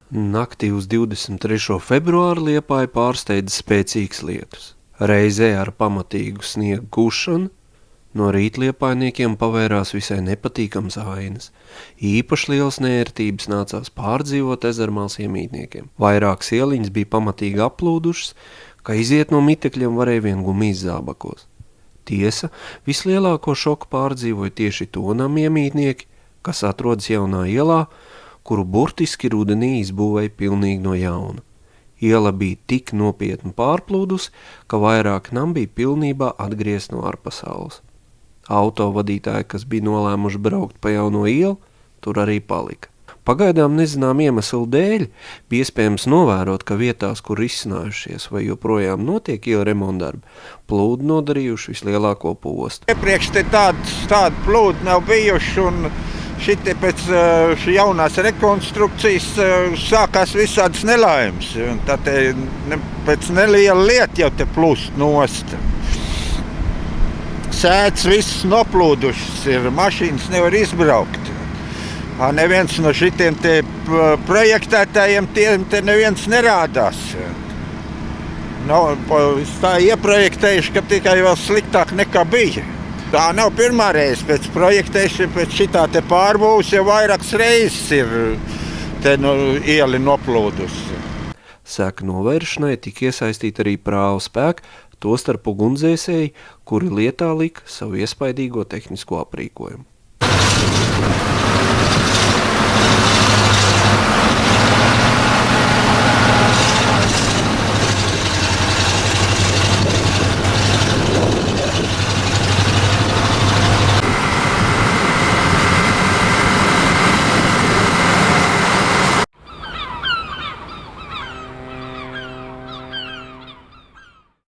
Naktī uz 23. februāru Liepāju pārsteidza spēcīgs lietus. Reizē ar pamatīgu sniegu kušanu no rīta liepājniekiem pavērās visai nepatīkams ainas. Īpaši liels neērtības nācās pārdzīvot Ezermāls iemītniekiem. Vairākas ieliņas bija pamatīgi aplūdušas, ka iziet no mitekļiem varēja vien gumijas zābakos. Tiesa, vislielāko šoku pārdzīvoja tieši Tonam iemītnieki, kas atrodas jaunā ielā, kuru burtiski rudenī izbūvēja pilnīgi no jauna. Iela bija tik nopietni pārplūdus, ka vairāk nam bija pilnībā atgriezt no ārpasaules. Autovadītāji, kas bija nolēmuši braukt pa jauno ielu, tur arī palika. Pagaidām nezinām iemeslu dēļ, bija iespējams novērot, ka vietās, kur izcinājušies vai joprojām notiek iela remontdarbi, plūdi nodarījuši vislielāko postu. Iepriekš te tāda plūdi nav bijuši, un šitie pēc jaunās rekonstrukcijas sākās visādas nelaimes. Tad pēc neliela lieta jau te plūst nost. Sēdz viss noplūdušas ir, mašīnas nevar izbraukt. Neviens no šitiem te projektētājiem te neviens nerādās. Tā ieprojektējuši, ka tikai vēl sliktāk nekā bija. Tā nav pirmā reize pēc projektēšana, pēc šitā te pārbūves jau vairākas reizes ir te ieli noplūdusi. Seku novēršanai tika iesaistīti arī prāvu spēki, tostarp ugunsdzēsēji, kuri lietā lika savu iespaidīgo tehnisko aprīkojumu.